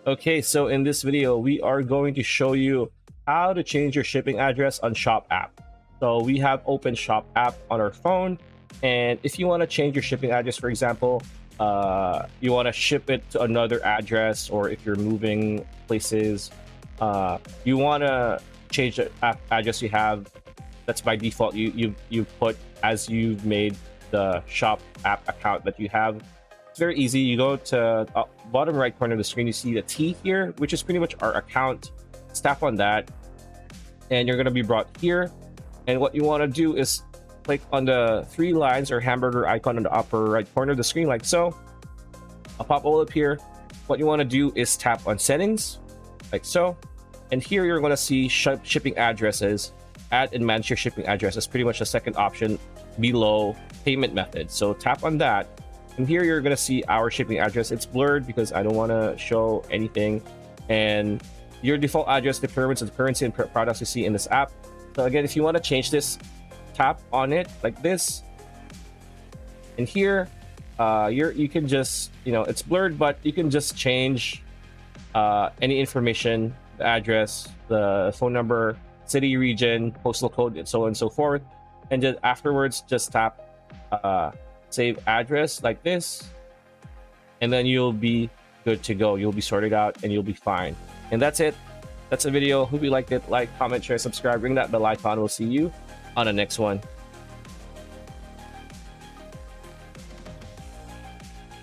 Okay, so in this video, we are going to show you how to change your shipping address on Shop app. So we have open Shop app on our phone, and if you want to change your shipping address, for example, you want to ship it to another address, or if you're moving places, you want to change the address you have. That's by default. You put as you've made the Shop app account that you have. It's very easy. You go to bottom right corner of the screen, you see the T here, which is pretty much our account. Just tap on that and you're going to be brought here. And what you want to do is click on the three lines or hamburger icon on the upper right corner of the screen, like so. I'll pop all up here. What you want to do is tap on settings, like so. And here you're going to see shipping addresses. Add and manage your shipping address is pretty much the second option below payment method. So tap on that. And here you're going to see our shipping address. It's blurred because I don't want to show anything. And your default address determines the currency and products you see in this app. So again, if you want to change this, tap on it like this. And here, you can just, it's blurred, but you can just change any information, the address, the phone number, city, region, postal code, and so on and so forth. And just afterwards, just tap save address like this, and then you'll be good to go. You'll be sorted out and you'll be fine. And that's it. That's the video. Hope you liked it. Like, comment, share, subscribe, ring that bell icon. We'll see you on the next one.